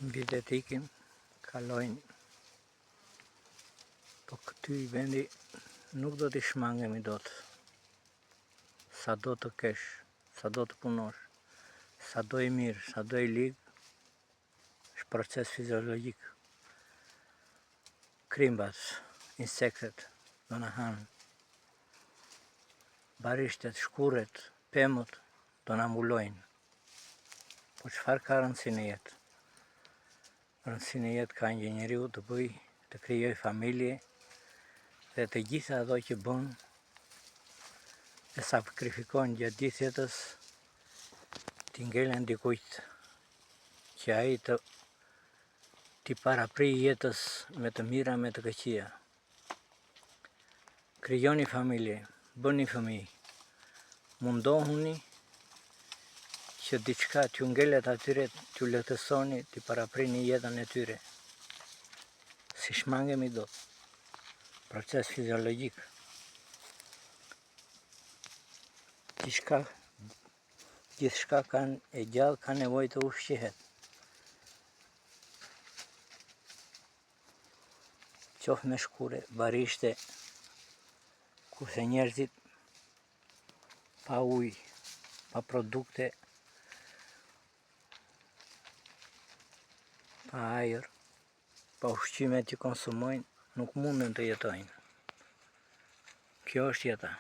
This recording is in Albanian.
Vitet ikin, kalojnë, po këty vendi nuk do t'i shmangemi dot. Sa do të kesh, sa do të punosh, sa do i mirë, sa do i ligë, është proces fiziologjik. Krimbat, insektet, do na hanë. Barishtet, shkurret, pemët, do na mbulojnë. Po çfarë ka rëndësinë e jetë? Rëndësinë e jetë ka një njeriu të bëj, të krijoj familje dhe të gjitha ato që bën e sakrifikojnë gjatë gjithë jetës t'i ngelen dikujt që ai t'i paraprij jetës me të mira, me të këqija. Krijoni familje, bëni fëmijë, mundohuni që diçka t'ju ngelet atyre, t'ju lehtësoni, t'i paraprini jetën e tyre. Si shmangemi dot. Proces fiziologjik. Gjithçka e gjallë ka nevojë të ushqihet. Qoftë me shkure, barishte, kurse njerëzit pa ujë, pa produkte, pa ajër, pa ushqime që konsumojnë, nuk mundën të jetojnë. Kjo është jeta.